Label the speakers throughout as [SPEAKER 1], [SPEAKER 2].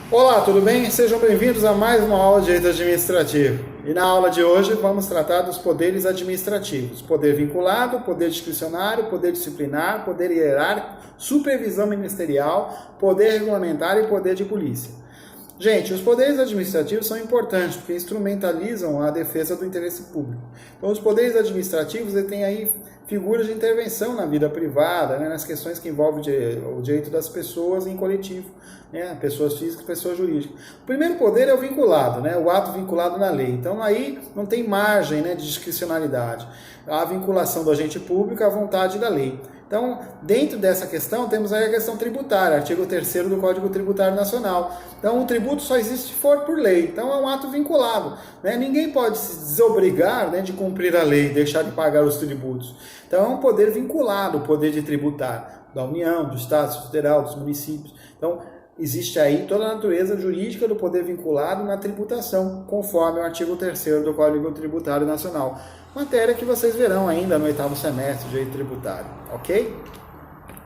[SPEAKER 1] Olá, tudo bem? Sejam bem-vindos a mais uma aula de Direito Administrativo. E na aula de hoje vamos tratar dos poderes administrativos. Poder vinculado, poder discricionário, poder disciplinar, poder hierárquico, supervisão ministerial, poder regulamentar e poder de polícia. Gente, os poderes administrativos são importantes porque instrumentalizam a defesa do interesse público. Então, os poderes administrativos têm aí figuras de intervenção na vida privada, né, nas questões que envolvem o direito das pessoas em coletivo, né, pessoas físicas e pessoas jurídicas. O primeiro poder é o vinculado, né, o ato vinculado na lei. Então, aí não tem margem, né, de discricionalidade. A vinculação do agente público à vontade da lei. Então, dentro dessa questão, temos aí a questão tributária, artigo 3º do Código Tributário Nacional. Então, o tributo só existe se for por lei. Então, é um ato vinculado, né? Ninguém pode se desobrigar, né, de cumprir a lei, deixar de pagar os tributos. Então, é um poder vinculado, o poder de tributar da União, do Estado Federal, dos municípios. Então, existe aí toda a natureza jurídica do poder vinculado na tributação, conforme o artigo 3º do Código Tributário Nacional. Matéria que vocês verão ainda no 8º semestre de Direito Tributário, ok?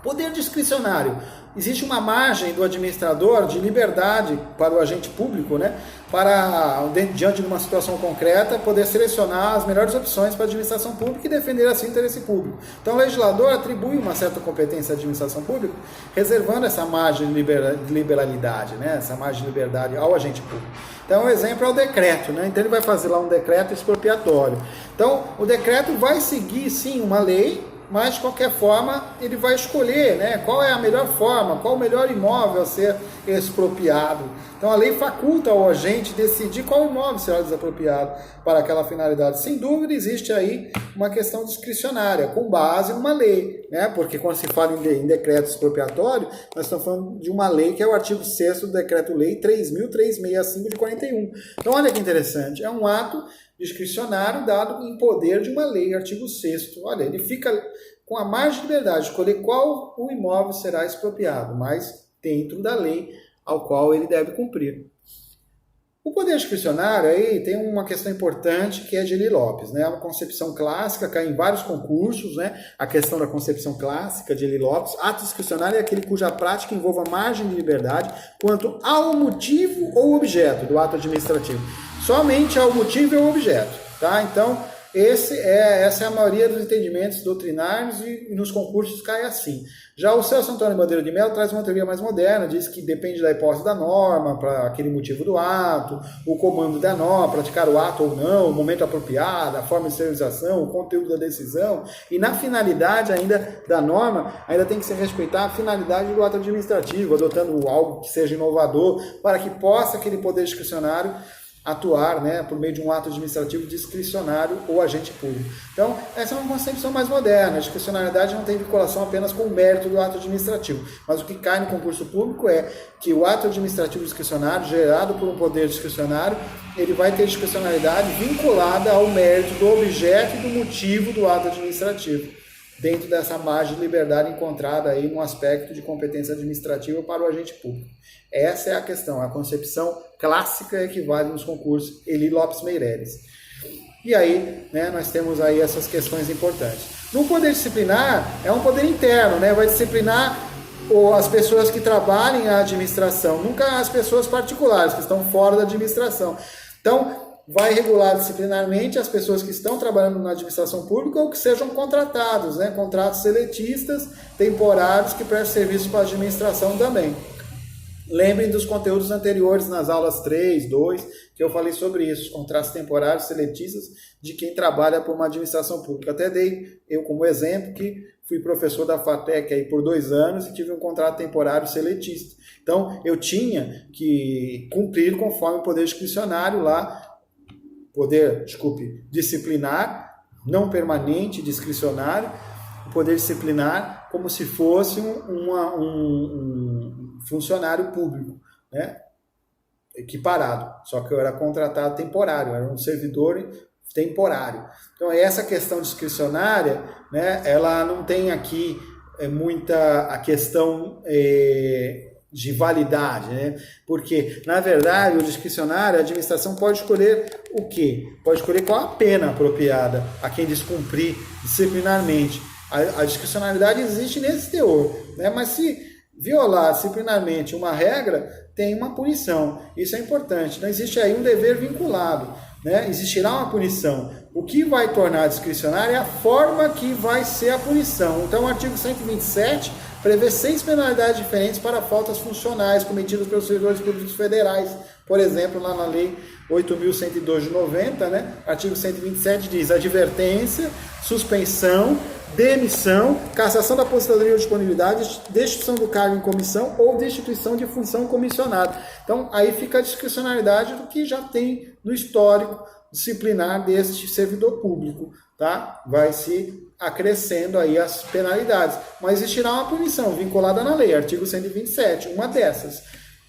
[SPEAKER 1] Poder discricionário. Existe uma margem do administrador de liberdade para o agente público, né, para, diante de uma situação concreta, poder selecionar as melhores opções para a administração pública e defender assim o interesse público. Então, o legislador atribui uma certa competência à administração pública, reservando essa margem de liberalidade, né, essa margem de liberdade ao agente público. Então, o exemplo é o decreto, né? Então, ele vai fazer lá um decreto expropriatório. Então, o decreto vai seguir, sim, uma lei, mas de qualquer forma ele vai escolher, né, qual é a melhor forma, qual o melhor imóvel a ser expropriado. Então a lei faculta ao agente decidir qual imóvel será desapropriado para aquela finalidade. Sem dúvida existe aí uma questão discricionária, com base numa lei, né, porque quando se fala em decreto expropriatório, nós estamos falando de uma lei que é o artigo 6º do Decreto-Lei 3.365 de 41. Então olha que interessante, é um ato discricionário dado em poder de uma lei, artigo 6º. Olha, ele fica com a margem de liberdade de escolher qual o imóvel será expropriado, mas dentro da lei ao qual ele deve cumprir. O poder discricionário aí tem uma questão importante que é de Eli Lopes, né? É uma concepção clássica, cai em vários concursos, né? A questão da concepção clássica de Eli Lopes. Ato discricionário é aquele cuja prática envolva margem de liberdade quanto ao motivo ou objeto do ato administrativo. Somente ao motivo e ao objeto, tá? Então, essa é a maioria dos entendimentos doutrinários e nos concursos cai assim. Já o Celso Antônio Bandeira de Mello traz uma teoria mais moderna, diz que depende da hipótese da norma, para aquele motivo do ato, o comando da norma, praticar o ato ou não, o momento apropriado, a forma de serialização, o conteúdo da decisão, e na finalidade ainda da norma, ainda tem que se respeitar a finalidade do ato administrativo, adotando algo que seja inovador, para que possa aquele poder discricionário atuar, né, por meio de um ato administrativo discricionário ou agente público. Então, essa é uma concepção mais moderna. A discricionariedade não tem vinculação apenas com o mérito do ato administrativo, mas o que cai no concurso público é que o ato administrativo discricionário, gerado por um poder discricionário, ele vai ter discricionariedade vinculada ao mérito do objeto e do motivo do ato administrativo, dentro dessa margem de liberdade encontrada aí no aspecto de competência administrativa para o agente público. Essa é a questão, a concepção clássica que vale nos concursos Eli Lopes Meireles. E aí, né, nós temos aí essas questões importantes. No poder disciplinar, é um poder interno, né, vai disciplinar as pessoas que trabalham na administração, nunca as pessoas particulares que estão fora da administração. Então, vai regular disciplinarmente as pessoas que estão trabalhando na administração pública ou que sejam contratados, né? Contratos seletistas, temporários, que prestam serviço para a administração também. Lembrem dos conteúdos anteriores nas aulas 3, 2, que eu falei sobre isso, os contratos temporários seletistas de quem trabalha por uma administração pública. Até dei eu como exemplo que fui professor da FATEC aí por 2 anos e tive um contrato temporário seletista. Então, eu tinha que cumprir conforme o poder discricionário lá, disciplinar, não permanente, discricionário, o poder disciplinar como se fosse um funcionário público, né, equiparado, só que eu era contratado temporário, era um servidor temporário. Então, essa questão discricionária, né, ela não tem aqui muita a questão de validade, né? Porque, na verdade, o discricionário, a administração pode escolher o quê? Pode escolher qual a pena apropriada a quem descumprir disciplinarmente. A discricionariedade existe nesse teor, né? Mas se violar disciplinarmente uma regra, tem uma punição. Isso é importante. Não existe aí um dever vinculado, né? Existirá uma punição. O que vai tornar discricionária é a forma que vai ser a punição. Então, o artigo 127 prevê 6 penalidades diferentes para faltas funcionais cometidas pelos servidores públicos federais. Por exemplo, lá na Lei 8.102 de 90, né? Artigo 127 diz advertência, suspensão, demissão, cassação da aposentadoria ou disponibilidade, destituição do cargo em comissão ou destituição de função comissionada. Então, aí fica a discricionariedade do que já tem no histórico disciplinar deste servidor público, tá? Vai se acrescendo aí as penalidades, mas existirá uma punição vinculada na lei, artigo 127, uma dessas,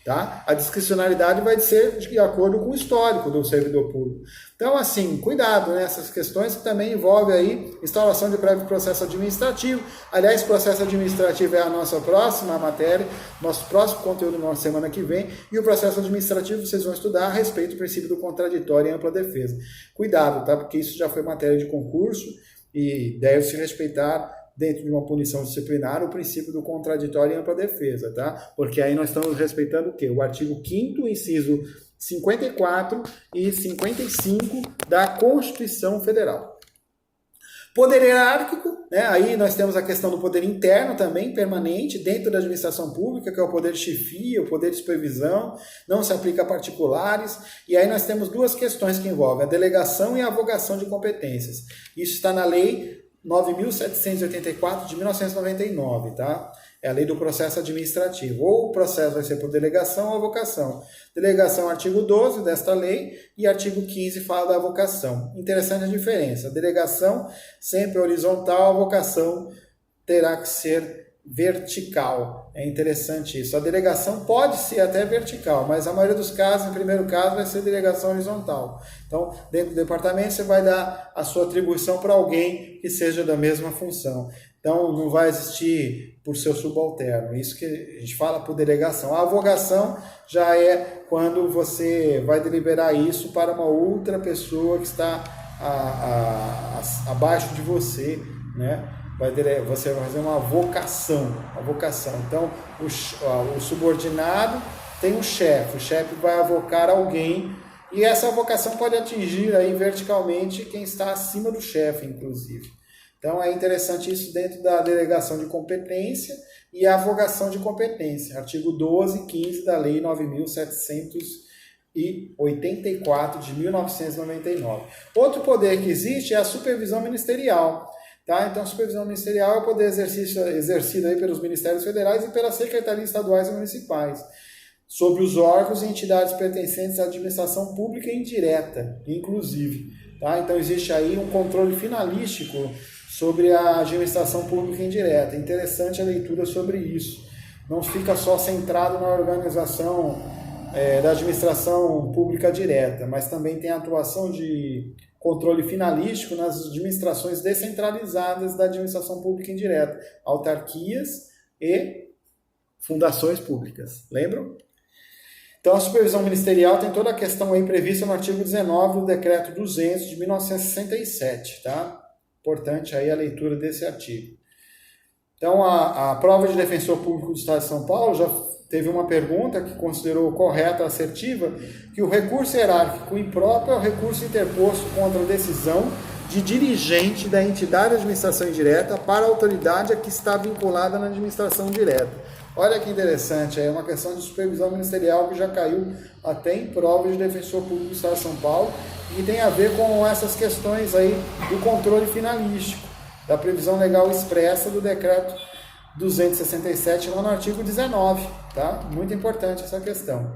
[SPEAKER 1] tá? A discricionariedade vai ser de acordo com o histórico do servidor público. Então, assim, cuidado nessas questões que também envolvem aí instauração de prévio processo administrativo. Aliás, processo administrativo é a nossa próxima matéria, nosso próximo conteúdo na semana que vem, e o processo administrativo vocês vão estudar a respeito do princípio do contraditório e ampla defesa. Cuidado, tá? Porque isso já foi matéria de concurso e deve-se respeitar dentro de uma punição disciplinar, o princípio do contraditório e ampla defesa, tá? Porque aí nós estamos respeitando o quê? O artigo 5º, inciso 54 e 55 da Constituição Federal. Poder hierárquico, né? Aí nós temos a questão do poder interno também, permanente, dentro da administração pública, que é o poder de chefia, o poder de supervisão, não se aplica a particulares, e aí nós temos duas questões que envolvem a delegação e a avogação de competências. Isso está na Lei 9.784 de 1999, tá? É a lei do processo administrativo. Ou o processo vai ser por delegação ou avocação. Delegação, artigo 12 desta lei, e artigo 15 fala da avocação. Interessante a diferença. A delegação sempre horizontal, a avocação terá que ser vertical. É interessante isso. A delegação pode ser até vertical, mas a maioria dos casos, em primeiro caso, vai ser delegação horizontal. Então, dentro do departamento, você vai dar a sua atribuição para alguém que seja da mesma função. Então, não vai existir por seu subalterno. Isso que a gente fala por delegação. A avocação já é quando você vai deliberar isso para uma outra pessoa que está abaixo de você, né? Você vai fazer uma avocação. Então, o subordinado tem um chefe. O chefe vai avocar alguém e essa avocação pode atingir aí verticalmente quem está acima do chefe, inclusive. Então, é interessante isso dentro da delegação de competência e a avocação de competência. Artigo 12 e 15 da Lei 9.784 de 1999. Outro poder que existe é a supervisão ministerial. Tá? Então, a supervisão ministerial é o poder exercido aí pelos ministérios federais e pelas secretarias estaduais e municipais, sobre os órgãos e entidades pertencentes à administração pública indireta, inclusive. Tá? Então, existe aí um controle finalístico sobre a administração pública indireta. Interessante a leitura sobre isso. Não fica só centrado na organização da administração pública direta, mas também tem a atuação de controle finalístico nas administrações descentralizadas da administração pública indireta, autarquias e fundações públicas. Lembram? Então, a supervisão ministerial tem toda a questão aí prevista no artigo 19 do Decreto 200 de 1967, tá? Importante aí a leitura desse artigo. Então, a prova de defensor público do Estado de São Paulo já teve uma pergunta que considerou correta, assertiva, que o recurso hierárquico impróprio é o recurso interposto contra a decisão de dirigente da entidade de administração indireta para a autoridade a que está vinculada na administração direta. Olha que interessante, é uma questão de supervisão ministerial que já caiu até em prova de defensor público do Estado de São Paulo e tem a ver com essas questões aí do controle finalístico, da previsão legal expressa do decreto 267, lá no artigo 19, tá? Muito importante essa questão.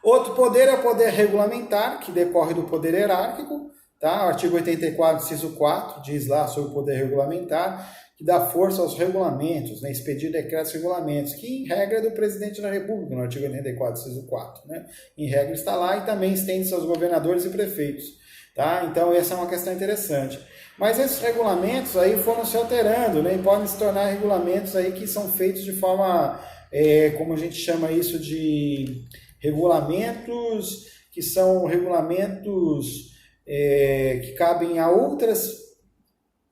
[SPEAKER 1] Outro poder é o poder regulamentar, que decorre do poder hierárquico, tá? O artigo 84, inciso 4, diz lá sobre o poder regulamentar, que dá força aos regulamentos, né? Expedir decretos e regulamentos, que em regra é do presidente da República, no artigo 84, inciso 4, né? Em regra está lá e também estende-se aos governadores e prefeitos, tá? Então essa é uma questão interessante. Mas esses regulamentos aí foram se alterando, né? E podem se tornar regulamentos aí que são feitos de forma, como a gente chama isso, de regulamentos que são regulamentos que cabem a outras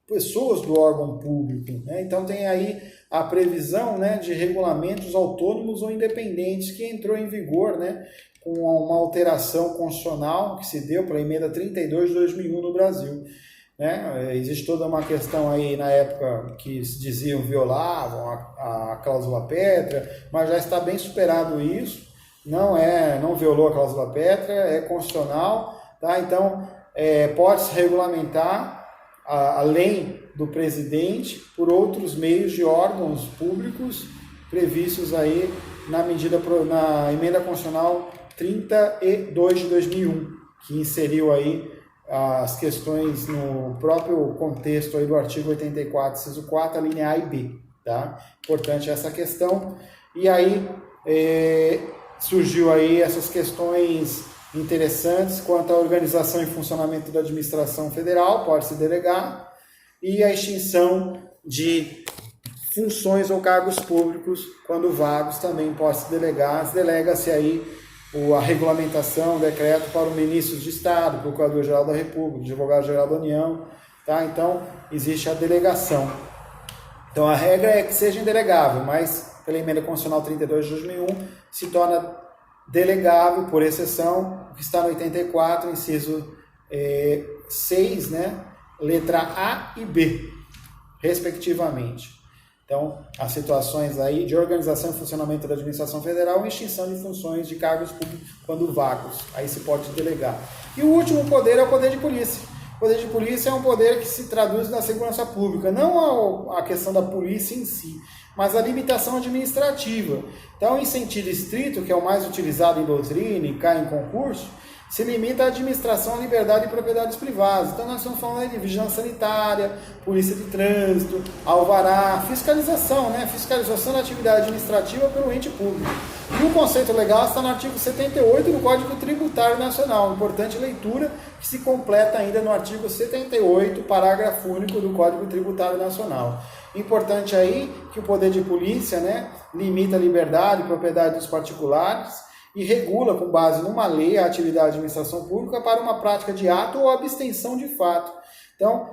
[SPEAKER 1] pessoas do órgão público, né? Então tem aí a previsão, né, de regulamentos autônomos ou independentes que entrou em vigor, né, com uma alteração constitucional que se deu para a emenda 32 de 2001 no Brasil. Né? Existe toda uma questão aí na época que se diziam violavam a cláusula pétrea, mas já está bem superado isso. Não violou a cláusula pétrea, é constitucional, tá? Então pode-se regulamentar além do presidente por outros meios de órgãos públicos previstos aí na emenda constitucional 32 de 2001, que inseriu aí as questões no próprio contexto aí do artigo 84, inciso 4, a linha A e B, tá? Importante essa questão. E aí surgiu aí essas questões interessantes quanto à organização e funcionamento da administração federal, pode-se delegar, e a extinção de funções ou cargos públicos, quando vagos, também pode-se delegar, delega-se aí a regulamentação, o decreto para o ministro de Estado, Procurador-Geral da República, Advogado-Geral da União, tá? Então, existe a delegação. Então, a regra é que seja indelegável, mas pela emenda constitucional 32 de 2001 se torna delegável, por exceção, o que está no 84, inciso 6, né? Letra A e B, respectivamente. Então, as situações aí de organização e funcionamento da administração federal e extinção de funções de cargos públicos quando vagos. Aí se pode delegar. E o último poder é o poder de polícia. O poder de polícia é um poder que se traduz na segurança pública, não a questão da polícia em si, mas a limitação administrativa. Então, em sentido estrito, que é o mais utilizado em doutrina e cai em concurso, se limita à administração, à liberdade e propriedades privadas. Então, nós estamos falando aí de vigilância sanitária, polícia de trânsito, alvará, fiscalização, né? Fiscalização da atividade administrativa pelo ente público. E o conceito legal está no artigo 78 do Código Tributário Nacional. Importante leitura que se completa ainda no artigo 78, parágrafo único do Código Tributário Nacional. Importante aí que o poder de polícia, né, limita a liberdade e propriedade dos particulares e regula, com base numa lei, a atividade de administração pública para uma prática de ato ou abstenção de fato. Então,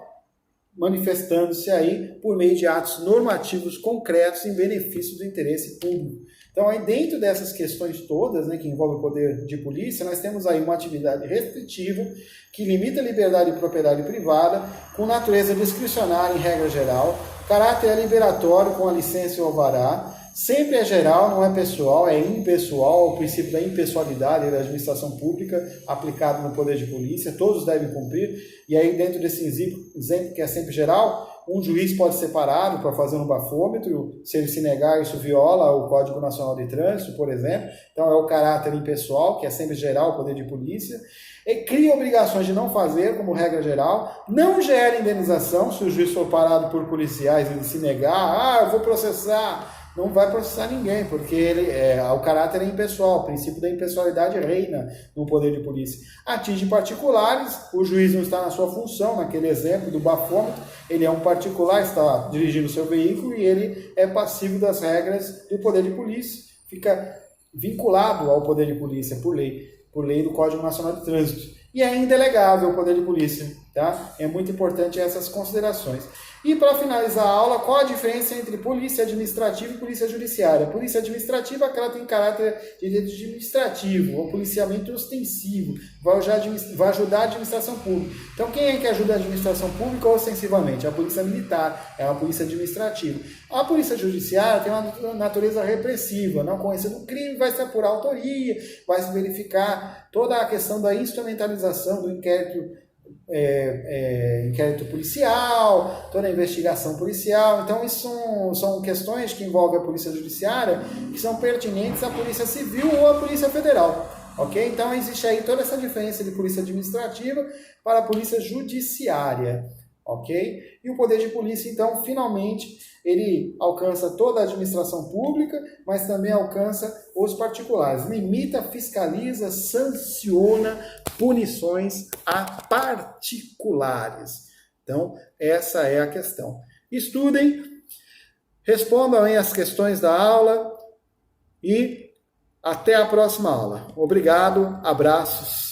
[SPEAKER 1] manifestando-se aí por meio de atos normativos concretos em benefício do interesse público. Então, aí dentro dessas questões todas, né, que envolvem o poder de polícia, nós temos aí uma atividade restritiva que limita a liberdade e propriedade privada, com natureza discricionária em regra geral, caráter é liberatório com a licença e o alvará, sempre é geral, não é pessoal, é impessoal, o princípio da impessoalidade da administração pública aplicado no poder de polícia, todos devem cumprir, e aí dentro desse exemplo que é sempre geral, um juiz pode ser parado para fazer um bafômetro, se ele se negar, isso viola o Código Nacional de Trânsito, por exemplo, então é o caráter impessoal, que é sempre geral, o poder de polícia, e cria obrigações de não fazer, como regra geral, não gera indenização, se o juiz for parado por policiais e ele se negar, eu vou processar, não vai processar ninguém, porque o caráter é impessoal, o princípio da impessoalidade reina no poder de polícia. Atinge particulares, o juiz não está na sua função, naquele exemplo do bafômetro, ele é um particular, está dirigindo o seu veículo e ele é passivo das regras do poder de polícia, fica vinculado ao poder de polícia por lei do Código Nacional de Trânsito. E é indelegável o poder de polícia, tá? É muito importante essas considerações. E para finalizar a aula, qual a diferença entre polícia administrativa e polícia judiciária? Polícia administrativa, aquela tem caráter de administrativo, ou policiamento ostensivo, vai ajudar a administração pública. Então, quem é que ajuda a administração pública ostensivamente? A polícia militar, é uma polícia administrativa. A polícia judiciária tem uma natureza repressiva, não conhecendo o crime, vai se apurar a autoria, vai se verificar toda a questão da instrumentalização do inquérito policial, toda a investigação policial. Então, isso são questões que envolvem a polícia judiciária que são pertinentes à polícia civil ou à polícia federal. Ok? Então, existe aí toda essa diferença de polícia administrativa para a polícia judiciária. Ok? E o poder de polícia, então, finalmente, ele alcança toda a administração pública, mas também alcança os particulares. Limita, fiscaliza, sanciona punições a particulares. Então, essa é a questão. Estudem, respondam aí as questões da aula e até a próxima aula. Obrigado, abraços.